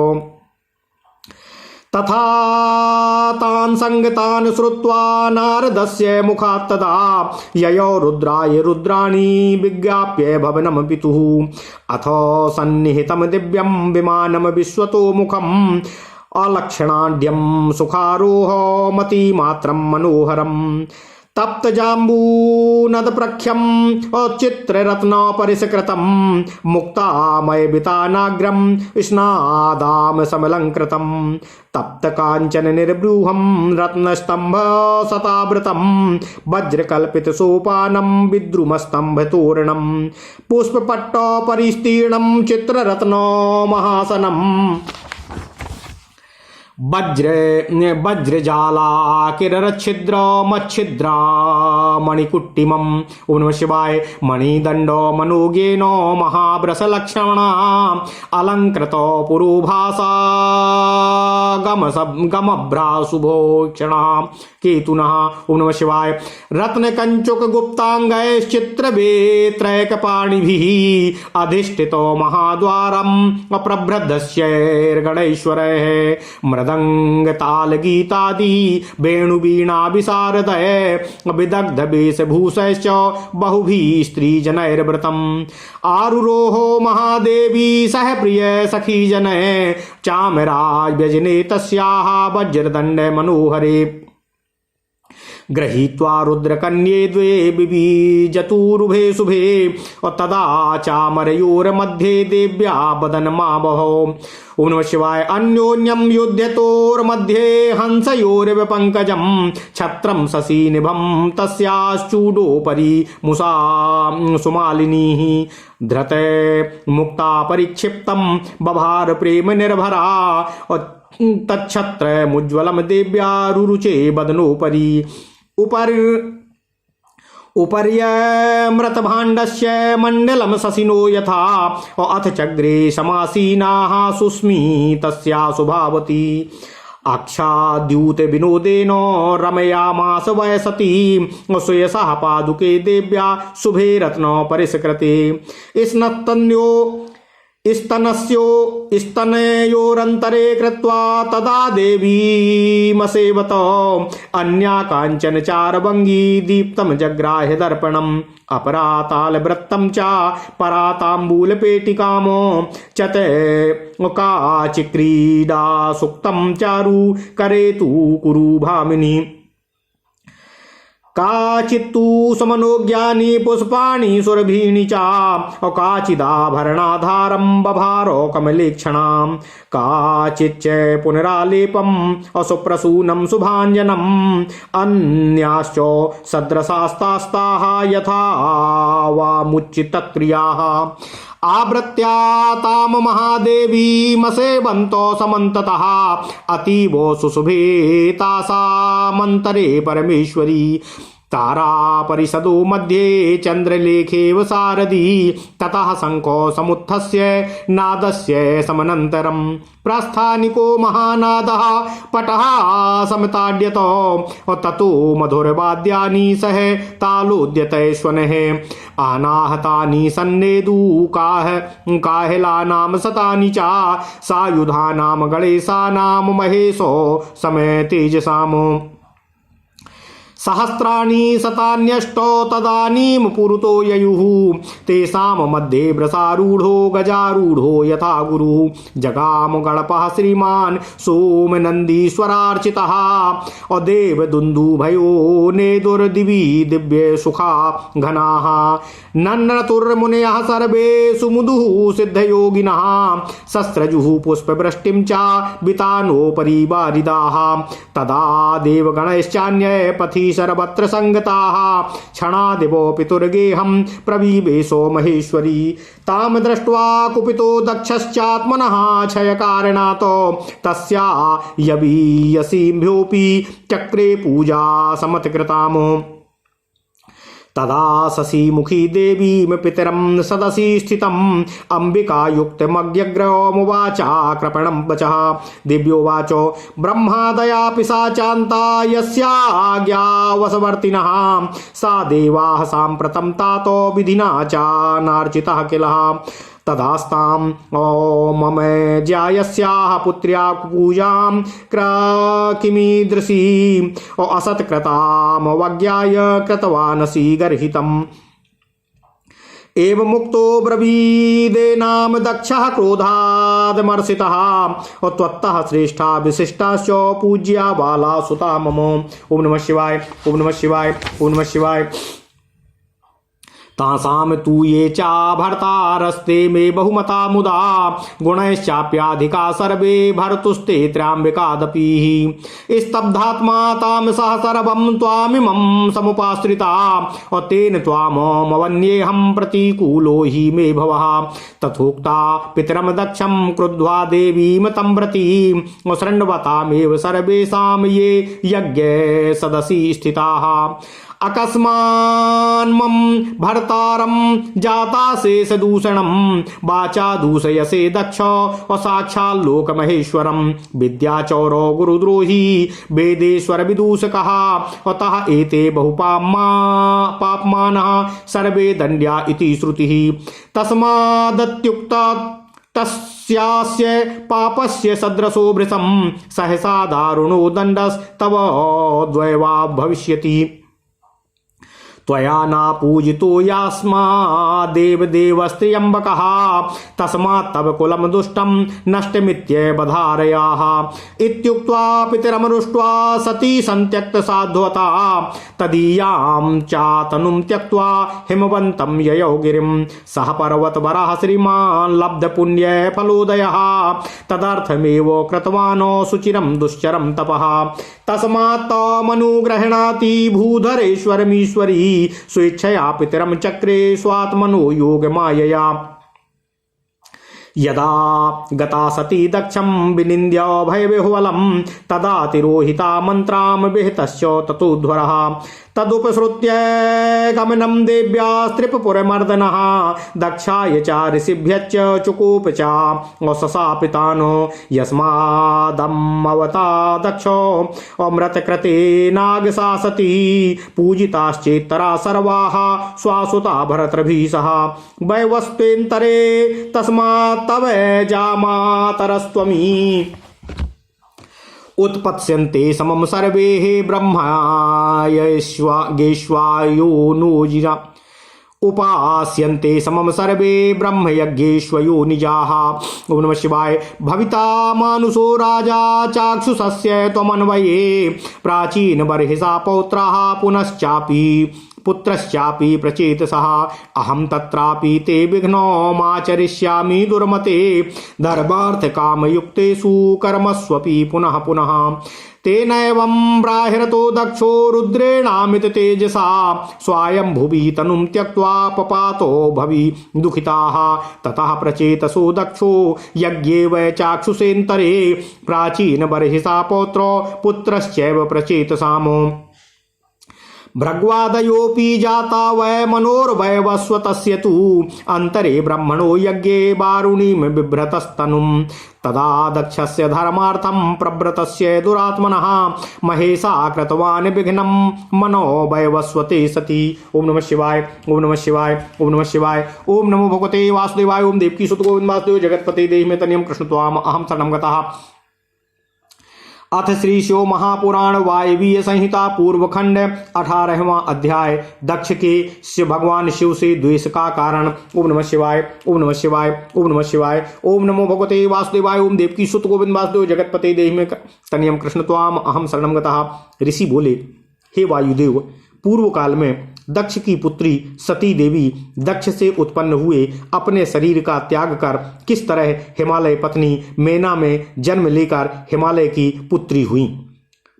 तथा तान् संगतान् श्रुत्वा नारदस्य मुखात् तदा ययो रुद्राय रुद्राणि विज्ञाप्य भवनं पितुः। अथ सन्निहितं दिव्यं विमानं विश्वतो मुखम् अलक्षणाढ्यं सुखारोह मतिमात्रं मनोहरम्। तप्त जाम्बूनद प्रख्यम औचित्ररत्न परिष्कृतम मुक्तामय बितानाग्रम स्नादाम समलंकृतम। तप्त कांचन निर्ब्रूहम रत्नस्तंभ शतावृतम वज्रकल्पित सोपानम विद्रुमस्तंभ तोरणम पुष्पपट्ट परिस्तीर्णम चित्ररत्न महासनम। वज्रजाला किरच्छिद्र मच्छिद्रा मणिकुट्टिमम्। ओम नमः शिवाय। मणिदंडो मनोज्ञेन महावृषलक्षणा अलंकृतो पुरोभासा गमभ्राशुभोक्षणा केतुनः। ओम नमः शिवाय। रत्नकंचुक गुप्तांगैश्चित्रवेत्रैकपाणिभिः अधिष्ठितो महाद्वारम् अप्रभृतस्यैर्गणैश्वरैः मृदंग ताल गीतादि वेणुवीणा विशारदय विदग्ध वेशभूषैश्च बहुभिः स्त्रीजनैर्वृतम्। आरुरोहो महादेवी सह प्रिय सखी जनैः चामराज व्यजने तस्याः वज्रदंड मनोहरे। गृहीत्वा रुद्रकन्ये द्वे बिबीजतुरुभे शुभे तदा चामरयोर्मध्ये देव्या वदनमावहौ। ओम नमः शिवाय। अन्योन्यं युध्यतोर्मध्ये हंसयोरिव पंकजं छत्रं शशिनिभं तस्याश्चूडोपरि मुषा सुमालिनीः। धृत मुक्ता परिक्षिप्तं बभार प्रेम निर्भरा तच्छत्र मुज्ज्वलं देव्या रुरुचे वदनोपरि। उपर्यमृतभाण्डस्य मण्डलं शशिनो यथा अथ चग्रे समासीनाः सुस्मितस्या सुभावती। आख्याद्यूत विनोदेन रमयामास वयसती सुयसः पादुके देव्या शुभे रत्न परिष्कृते स्नत्तन्यो स्तनयोरन्तरे कृत्वा तदा देवीमसेवत अन्या काञ्चन चारभङ्गी दीप्तं जग्राह्य दर्पणम् अपरातालवृत्तं च पराताम्बूलपेटिकां च काचिक्रीडा सुक्तं चारु करे तु कुरु भामिनी काचित्तु समनोज्ञानी पुष्पाणि सुरभीणि च काचिदाभरणाधारं बभारो कमलेक्षणां काचिच्च पुनरालेपम् असुप्रसूनं शुभाञ्जनम् अन्याश्च सद्रशास्तास्ताः यथा वा मुच्चितक्रियाः आवृत्या ताम महादेवीमसेवन्तो समन्ततः अतीव सुशुभे तासामन्तरे परमेश्वरी तारा परिषदो मध्ये चन्द्रलेखेव सारदी ततः शङ्खो समुत्थस्य नादस्य समनन्तरं प्रस्थानिको महानादः पटः समताड्यत ततो मधुरवाद्यानि सह तालोद्यतैश्वनः अनाहतानि सन्नेदु काहिलानां शतानि च सायुधानां गणेशानां महेशो समय तेजसाम् सहस्राणि शतान्यष्टौ तदानीं पुरुतो ययुः तेषां मध्ये वृषारूढो गजारूढो यथा गुरुः जगाम गणपः श्रीमान् सोमनन्दीश्वरार्चितः देवदुन्दुभयो नेदुर्दिवि दिव्यसुखा घनाः नन्नतुर्मुनयः सर्वे सुमुदुः सिद्धयोगिनः शस्त्रजुः पुष्पवृष्टिं च वितानोपरि वारिदाः तदा देवगणश्चान्ये पथि सर्वत्र संगताः क्षणादिवो पितुर्गेहं प्रवीवेशो महेश्वरी ताम दृष्ट्वा कुपितो दक्षश्चात्मनः क्षयकारणातो तस्या यवीयसीभ्योऽपि चक्रे पूजा समत्कृताम् तदा शशिमुखी देवीं पितरं सदसि स्थितम् अम्बिकायुक्तमज्ञग्रहोमुवाचा कृपणं वचः दिव्योवाचो ब्रह्मादया पिशाचान्ता यस्याज्ञावशवर्तिनः सा देवाः साम्प्रतं तातो विधिना च नार्चितः किल तदास्तां मम ज्यायस्याः पुत्र्या पूजां किमीदृशी असत्कृतामवज्ञाय कृतवानसि गर्हितम् एवमुक्तो ब्रवीदेनाम दक्षः क्रोधादमर्षितः त्वत्तः श्रेष्ठा विशिष्टाश्च पूज्या बाला सुता मम। ओम नमः शिवाय, ओम नमः शिवाय, ओम नमः शिवाय। तासाम तु ये चा भर्तारस्ते मे बहुमता मुदा गुणैश्चाप्याधिका सर्वे भर्तुस्ते त्र्यम्बिकादपि स्तब्धात्मा ताम सह सर्वं त्वामिमं समुपाश्रिता तेन त्वामवन्येऽहं प्रतिकूलो हि मे भवः तथोक्ता पितरं दक्षं क्रुद्ध्वा देवीं तं प्रति शृण्वतामेव सर्वेषां ये यज्ञे सदसि स्थिताः अकस्मान्मं भर्तारं जाता शेषदूषणं वाचा दूषयसे दक्ष साक्षाल्लोकमहेश्वरं विद्याचौरो गुरुद्रोही वेदेश्वर विदूषकः अतः एते बहुपाप्मानः सर्वे दण्ड्या इति श्रुतिः तस्मादत्युक्ता तस्यास्य पापस्य सदृशो भृशं सहसा दारुणो दण्डस्तव द्वैवा भविष्यति त्वया न पूजितो यास्मादेवदेवस्त्र्यम्बकः तस्मात् तव कुलं दुष्टं नष्टमित्यवधारयाः इत्युक्त्वा पितरमरुष्ट्वा सती सन्त्यक्तसाध्वता तदीयां चातनुं त्यक्त्वा हिमवन्तं ययौ गिरिं सह पर्वतवरः श्रीमान् लब्धपुण्यफलोदयः तदर्थमेव कृतवान् सुचिरं दुश्चरं तपः तस्मात् तमनुगृह्णाति भूधरेश्वरमीश्वरी स्वेच्छया पितरं चक्रे स्वात्मनो योगमायया यदा गता सती दक्षं विनिन्द्य भयविह्वलं तदा तिरोहिता मन्त्रां विहितश्च ततोध्वरः तदुपसृत्य गमनं देव्यास्त्रिपुरमर्दनः दक्षाय च ऋषिभ्यश्च चुकूप च सशापितानो यस्मादमवता दक्षो अमृतकृते नागसा सती पूजिताश्चेत्तरा सर्वाः स्वासुता भरतर्भिः सह वैवस्वेन्तरे तस्मात् तव जामातरस्त्वमी उत्पत्स्यन्ते समं सर्वे ब्रह्मयज्ञेष्वयोनिजा उपास्यन्ते समं सर्वे ब्रह्मयज्ञेष्वयोनिजाः। ओम नमः शिवाय। भविता मानुषो राजा चाक्षुषस्य त्वमन्वये प्राचीन बर्हिषा पौत्राः पुनश्चापि पुत्रश्चापि प्रचेतसः अहं तत्रापि ते विघ्नमाचरिष्यामि दुर्मते धर्मार्थ कामयुक्तेषु कर्मस्वपि पुनः पुनः तेनैवं ब्राहिरतो दक्षो रुद्रेणामित तेजसा स्वायं भुवि तनुं त्यक्त्वा पपातो भवि दुःखिताः ततः प्रचेतसो दक्षो यज्ञे वै चाक्षुषेन्तरे प्राचीन बर्हिषा पौत्रो पुत्रश्चैव प्रचेतसाम् भृग्वादयोऽपि जाता वै मनोर्वैवस्व तस्य तु अन्तरे ब्रह्मणो यज्ञे वारुणीं बिभ्रतस्तनुं तदा दक्षस्य धर्मार्थं प्रव्रतस्य दुरात्मनः महेशा कृतवान् विघ्नं मनो वैवस्वते सति। ओम नमः शिवाय। ओम नमः शिवाय। ओम नमः शिवाय। ओम नमो भगवते वासुदेवाय। ओम देवकी सुत गोविंद वासुदेव जगतपते देहि मे तनियं कृष्ण त्वाम अहं शरणं गतः। अथ श्री शिव महापुराण वायवीय संहिता पूर्वखंड 18वां अध्याय दक्ष के शिव भगवान शिव से द्वेष का कारण। ओम नमः शिवाय। ओम नमः शिवाय। ओम नमः शिवाय। ओम नमो भगवते वासुदेवाय। ओम देवकी सुत गोविंद वासुदेव जगतपते देहि मे तनियं कृष्ण त्वाम अहम शरणं गतः। ऋषि बोले, हे वायुदेव, पूर्व काल में दक्ष की पुत्री सती देवी दक्ष से उत्पन्न हुए अपने शरीर का त्याग कर किस तरह हिमालय पत्नी मेना में जन्म लेकर हिमालय की पुत्री हुई।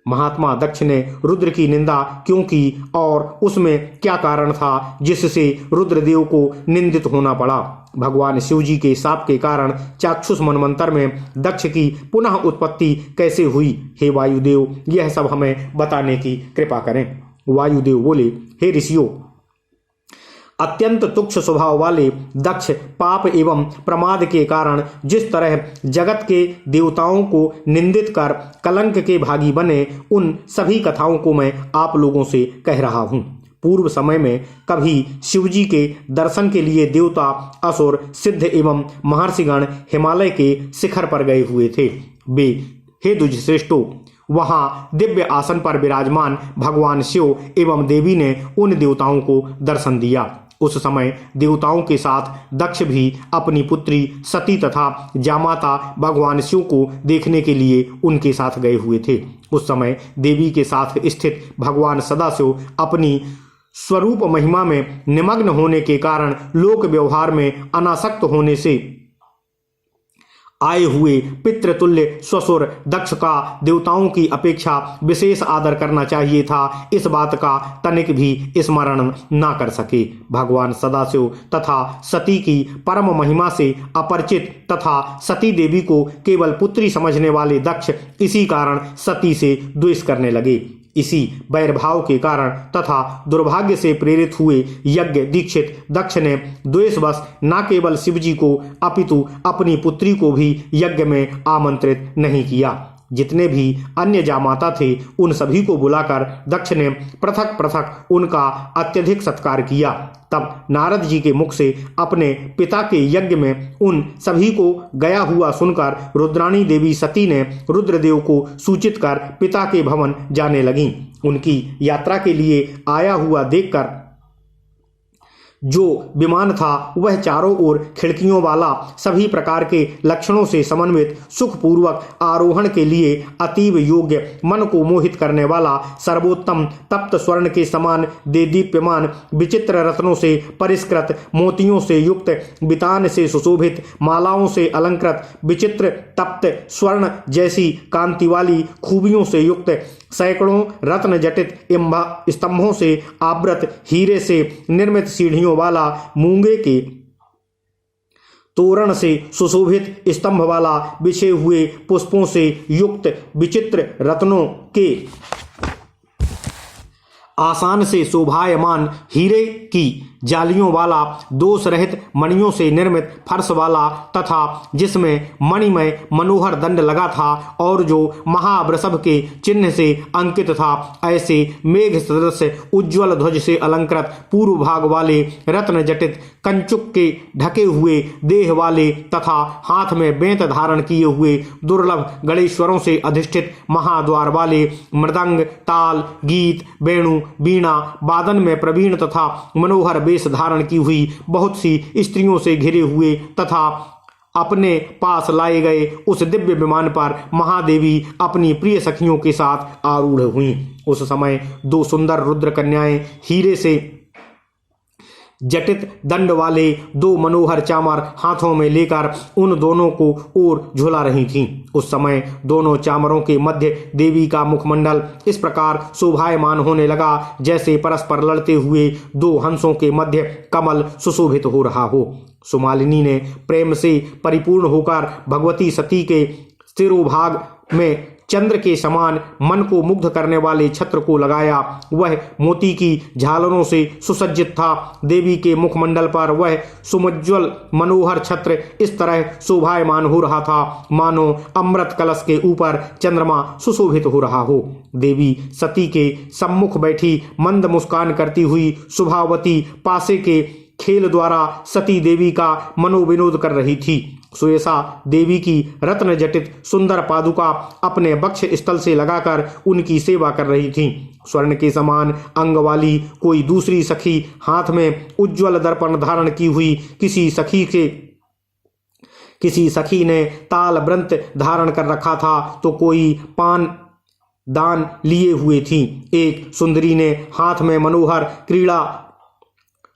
महात्मा दक्ष ने रुद्र की निंदा क्यों की और उसमें क्या कारण था जिससे रुद्रदेव को निंदित होना पड़ा। भगवान शिव जी के शाप के कारण चाक्षुष मनवंतर में दक्ष की पुनः उत्पत्ति कैसे हुई। हे वायुदेव, यह सब हमें बताने की कृपा करें। वायुदेव बोले, हे ऋषियों, अत्यंत तुच्छ स्वभाव वाले दक्ष पाप एवं प्रमाद के कारण जिस तरह जगत के देवताओं को निंदित कर कलंक के भागी बने, उन सभी कथाओं को मैं आप लोगों से कह रहा हूँ। पूर्व समय में कभी शिवजी के दर्शन के लिए देवता, असुर, सिद्ध एवं महर्षिगण हिमालय के शिखर पर गए हुए थे। वे, हे द्विजश्रेष्ठों, वहां दिव्य आसन पर विराजमान भगवान शिव एवं देवी ने उन देवताओं को दर्शन दिया। उस समय देवताओं के साथ दक्ष भी अपनी पुत्री सती तथा जामाता भगवान शिव को देखने के लिए उनके साथ गए हुए थे। उस समय देवी के साथ स्थित भगवान सदाशिव अपनी स्वरूप महिमा में निमग्न होने के कारण लोक व्यवहार में अनासक्त होने से आए हुए पितृतुल्य ससुर दक्ष का देवताओं की अपेक्षा विशेष आदर करना चाहिए था, इस बात का तनिक भी स्मरण ना कर सके। भगवान सदाशिव तथा सती की परम महिमा से अपरिचित तथा सती देवी को केवल पुत्री समझने वाले दक्ष इसी कारण सती से द्वेष करने लगे। इसी वैरभाव के कारण तथा दुर्भाग्य से प्रेरित हुए यज्ञ दीक्षित दक्ष ने द्वेषवश न केवल शिवजी को अपितु अपनी पुत्री को भी यज्ञ में आमंत्रित नहीं किया। जितने भी अन्य जामाता थे उन सभी को बुलाकर दक्ष ने पृथक पृथक उनका अत्यधिक सत्कार किया। तब नारद जी के मुख से अपने पिता के यज्ञ में उन सभी को गया हुआ सुनकर रुद्राणी देवी सती ने रुद्रदेव को सूचित कर पिता के भवन जाने लगीं। उनकी यात्रा के लिए आया हुआ देखकर जो विमान था वह चारों ओर खिड़कियों वाला, सभी प्रकार के लक्षणों से समन्वित, सुखपूर्वक आरोहण के लिए अतीव योग्य, मन को मोहित करने वाला, सर्वोत्तम तप्त स्वर्ण के समान देदीप्यमान, विचित्र रत्नों से परिष्कृत, मोतियों से युक्त, बितान से सुशोभित, मालाओं से अलंकृत, विचित्र तप्त स्वर्ण जैसी कांति वाली खूबियों से युक्त, सैकड़ों रत्न जटित स्तंभों से आवृत, हीरे से निर्मित सीढ़ियों वाला, मूंगे के तोरण से सुशोभित स्तंभ वाला बिछे हुए पुष्पों से युक्त विचित्र रत्नों के आसान से शोभायमान हीरे की जालियों वाला दोष रहित मणियों से निर्मित फर्श वाला तथा जिसमें मणिमय मनोहर दंड लगा था और जो महावृषभ के चिन्ह से अंकित था, ऐसे मेघ सदृश उज्ज्वल ध्वज से अलंकृत पूर्व भाग वाले रत्न जटित कंचुक के ढके हुए देह वाले तथा हाथ में बेंत धारण किए हुए दुर्लभ गणेश्वरों से अधिष्ठित महाद्वार वाले मृदंग ताल गीत वेणु वीणा वादन में प्रवीण तथा मनोहर वेश धारण की हुई बहुत सी स्त्रियों से घिरे हुए तथा अपने पास लाए गए उस दिव्य विमान पर महादेवी अपनी प्रिय सखियों के साथ आरूढ़ हुई। उस समय दो सुंदर रुद्र कन्याएं हीरे से जटित दंड वाले दो मनोहर चामर हाथों में लेकर उन दोनों को ओर झुला रही थीं। उस समय दोनों चामरों के मध्य देवी का मुखमंडल इस प्रकार शोभायमान होने लगा जैसे परस्पर लड़ते हुए दो हंसों के मध्य कमल सुशोभित हो रहा हो। सुमालिनी ने प्रेम से परिपूर्ण होकर भगवती सती के सिरोभाग में चंद्र के समान मन को मुग्ध करने वाले छत्र को लगाया। वह मोती की झालरों से सुसज्जित था। देवी के मुखमंडल पर वह सुमज्वल मनोहर छत्र इस तरह शोभायमान हो रहा था मानो अमृत कलश के ऊपर चंद्रमा सुशोभित हो रहा हो। देवी सती के सम्मुख बैठी मंद मुस्कान करती हुई शुभावती पासे के खेल द्वारा सती देवी का मनोविनोद कर रही थी। सुयसा देवी की रत्न जटित सुंदर पादुका अपने वक्ष स्थल से लगाकर उनकी सेवा कर रही थी। स्वर्ण के समान अंग वाली कोई दूसरी सखी हाथ में उज्ज्वल दर्पण धारण की हुई किसी सखी ने ताल व्रंत धारण कर रखा था तो कोई पान दान लिए हुए थी। एक सुंदरी ने हाथ में मनोहर क्रीड़ा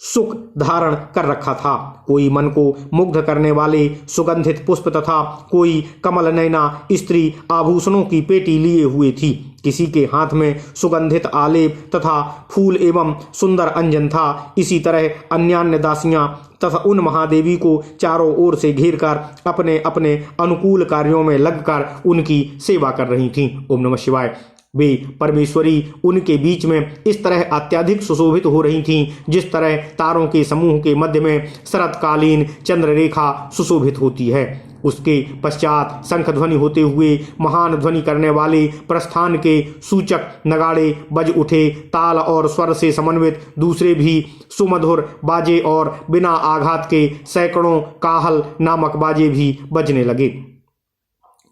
सुख धारण कर रखा था। कोई मन को मुग्ध करने वाले सुगंधित पुष्प तथा कोई कमल नयना स्त्री आभूषणों की पेटी लिए हुए थी। किसी के हाथ में सुगंधित आलेप तथा फूल एवं सुंदर अंजन था। इसी तरह अन्यान्य दासियां तथा उन महादेवी को चारों ओर से घेर कर अपने अपने अनुकूल कार्यों में लगकर उनकी सेवा कर रही थीं। ओम नमः शिवाय। वे परमेश्वरी उनके बीच में इस तरह अत्यधिक सुशोभित हो रही थीं जिस तरह तारों के समूह के मध्य में शरतकालीन चंद्र रेखा सुशोभित होती है। उसके पश्चात शंख ध्वनि होते हुए महान ध्वनि करने वाले प्रस्थान के सूचक नगाड़े बज उठे। ताल और स्वर से समन्वित दूसरे भी सुमधुर बाजे और बिना आघात के सैकड़ों काहल नामक बाजे भी बजने लगे।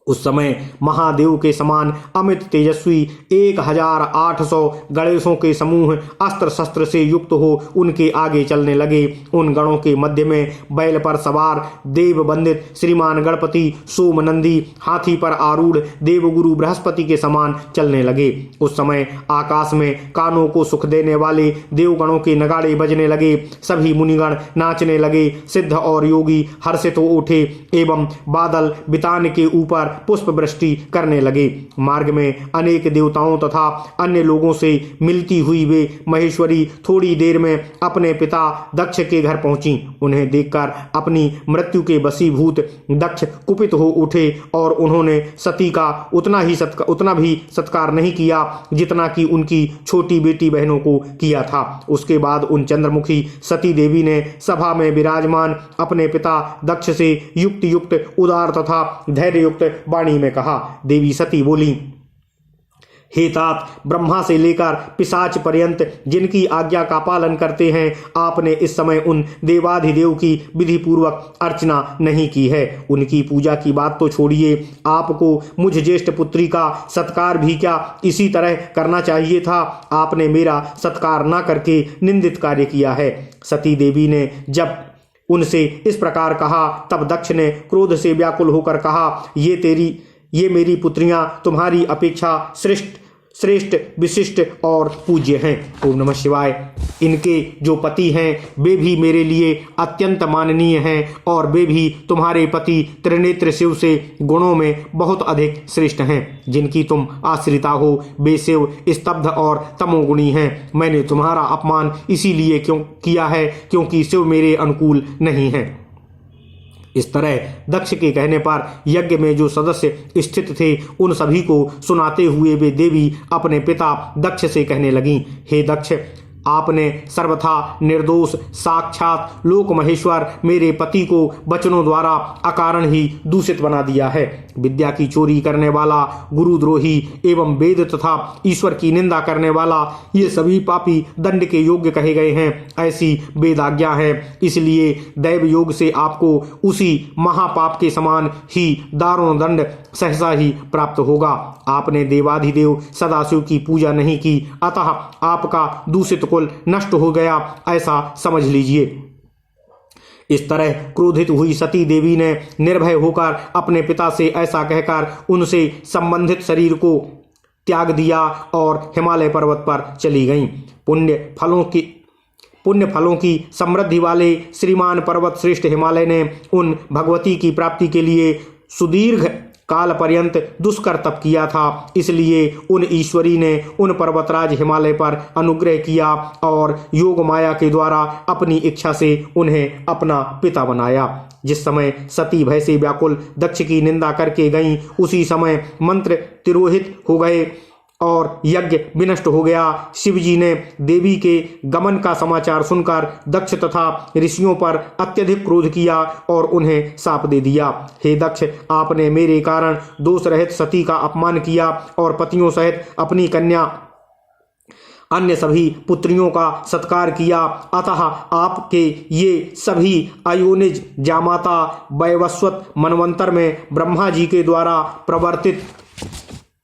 उस समय महादेव के समान अमित तेजस्वी 1800 गणेशों के समूह अस्त्र शस्त्र से युक्त हो उनके आगे चलने लगे। उन गणों के मध्य में बैल पर सवार देव वंदित श्रीमान गणपति सोमनंदी हाथी पर आरूढ़ देवगुरु बृहस्पति के समान चलने लगे। उस समय आकाश में कानों को सुख देने वाले देवगणों के नगाड़े बजने लगे। सभी मुनिगण नाचने लगे। सिद्ध और योगी हर्षित हो उठे एवं बादल बितान के ऊपर पुष्प वृष्टि करने लगे। मार्ग में अनेक देवताओं तथा अन्य लोगों से मिलती हुई वे महेश्वरी थोड़ी देर में अपने पिता दक्ष के घर पहुंची। उन्हें देखकर अपनी मृत्यु के वशीभूत दक्ष कुपित हो उठे और उन्होंने सती का उतना भी सत्कार नहीं किया जितना कि उनकी छोटी बेटी बहनों को किया था। उसके बाद उन चंद्रमुखी सती देवी ने सभा में विराजमान अपने पिता दक्ष से युक्त उदार तथा धैर्य युक्त वाणी में कहा। देवी सती बोली, हे तात, ब्रह्मा से लेकर पिशाच पर्यंत जिनकी आज्ञा का पालन करते हैं, आपने इस समय उन देवाधिदेव की विधि पूर्वक अर्चना नहीं की है। उनकी पूजा की बात तो छोड़िए, आपको मुझ ज्येष्ठ पुत्री का सत्कार भी क्या इसी तरह करना चाहिए था। आपने मेरा सत्कार न करके निंदित कार्य किया है। सती देवी ने जब उनसे इस प्रकार कहा तब दक्ष ने क्रोध से व्याकुल होकर कहा, ये मेरी पुत्रियां तुम्हारी अपेक्षा श्रेष्ठ विशिष्ट और पूज्य हैं। ओम नमः शिवाय। इनके जो पति हैं वे भी मेरे लिए अत्यंत माननीय हैं और वे भी तुम्हारे पति त्रिनेत्र शिव से गुणों में बहुत अधिक श्रेष्ठ हैं। जिनकी तुम आश्रिता हो वे शिव स्तब्ध और तमोगुणी हैं। मैंने तुम्हारा अपमान इसीलिए किया है क्योंकि शिव मेरे अनुकूल नहीं है। इस तरह दक्ष के कहने पर यज्ञ में जो सदस्य स्थित थे उन सभी को सुनाते हुए वे देवी अपने पिता दक्ष से कहने लगीं, हे दक्ष, आपने सर्वथा निर्दोष साक्षात लोक महेश्वर मेरे पति को वचनों द्वारा अकारण ही दूषित बना दिया है। विद्या की चोरी करने वाला, गुरुद्रोही एवं वेद तथा ईश्वर की निंदा करने वाला, ये सभी पापी दंड के योग्य कहे गए हैं, ऐसी वेदाज्ञा है। इसलिए दैव योग से आपको उसी महापाप के समान ही दारुण दंड सहसा ही प्राप्त होगा। आपने देवाधिदेव सदाशिव की पूजा नहीं की, अतः आपका दूषित कुल नष्ट हो गया, ऐसा समझ लीजिए। इस तरह क्रोधित हुई सती देवी ने निर्भय होकर अपने पिता से ऐसा कहकर उनसे संबंधित शरीर को त्याग दिया और हिमालय पर्वत पर चली गईं। पुण्य फलों की समृद्धि वाले श्रीमान पर्वत श्रेष्ठ हिमालय ने उन भगवती की प्राप्ति के लिए सुदीर्घ काल पर्यंत दुष्कर तप किया था। इसलिए उन ईश्वरी ने उन पर्वतराज हिमालय पर अनुग्रह किया और योग माया के द्वारा अपनी इच्छा से उन्हें अपना पिता बनाया। जिस समय सती भय से व्याकुल दक्ष की निंदा करके गईं, उसी समय मंत्र तिरोहित हो गए और यज्ञ विनष्ट हो गया। शिवजी ने देवी के गमन का समाचार सुनकर दक्ष तथा ऋषियों पर अत्यधिक क्रोध किया और उन्हें शाप दे दिया। हे दक्ष, आपने मेरे कारण दोष रहित सती का अपमान किया और पतियों सहित अपनी कन्या अन्य सभी पुत्रियों का सत्कार किया, अतः आपके ये सभी अयोनिज जामाता वैवस्वत मनवंतर में ब्रह्मा जी के द्वारा प्रवर्तित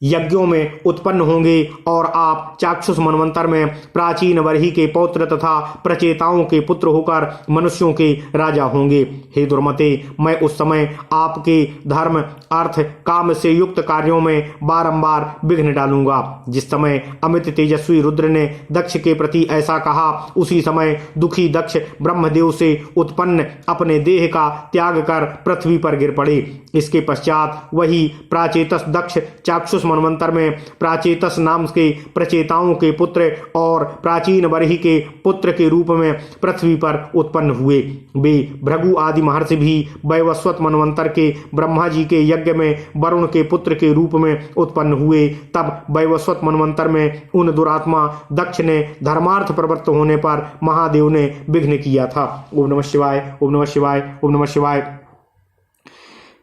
यज्ञों में उत्पन्न होंगे और आप चाक्षुष मनवंतर में प्राचीन वर्ही के पौत्र तथा प्रचेताओं के पुत्र होकर मनुष्यों के राजा होंगे। हे दुर्मते, मैं उस समय आपके धर्म अर्थ काम से युक्त कार्यों में बारंबार विघ्न डालूंगा। जिस समय अमित तेजस्वी रुद्र ने दक्ष के प्रति ऐसा कहा, उसी समय दुखी दक्ष ब्रह्मदेव से उत्पन्न अपने देह का त्याग कर पृथ्वी पर गिर पड़े। इसके पश्चात वही प्राचेतस दक्ष चाक्षुष मनवंतर में प्राचेतस नाम के प्रचेताओं के पुत्र और प्राचीन वर्ही के पुत्र के रूप में पृथ्वी पर उत्पन्न हुए। वे भृगु आदि महर्षि भी वैवस्वत मनवंतर के ब्रह्मा जी के यज्ञ में वरुण के पुत्र के रूप में उत्पन्न हुए। तब वैवस्वत मनवंतर में उन दुरात्मा दक्ष ने धर्मार्थ प्रवृत्त होने पर महादेव ने विघ्न किया था। ओम नमः शिवाय, ओम नमः शिवाय, ओम नमः शिवाय।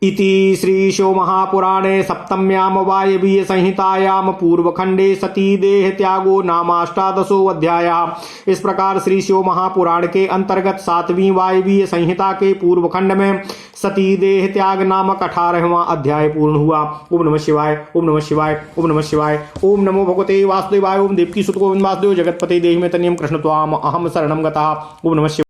इति श्री शिव महापुराणे सप्तम्याम वायवीय संहितायाम पूर्वखंडे सती देह त्यागो नामाष्टादशो अध्याय। इस प्रकार श्री शिव महापुराण के अंतर्गत 7वीं वायवीय संहिता के पूर्वखंड में सती देह त्याग नामक 18वां अध्याय पूर्ण हुआ। ओम नमः शिवाय, ओम नमः शिवाय, ओम नमः शिवाय। ओम नमो भगवते वासुदेवाय। ओम देवकी सुत गोविंद वासुदेव जगतपते देहि में तनियम कृष्ण त्वाम अहम शरणम गतः। ओम नमः शिवाय।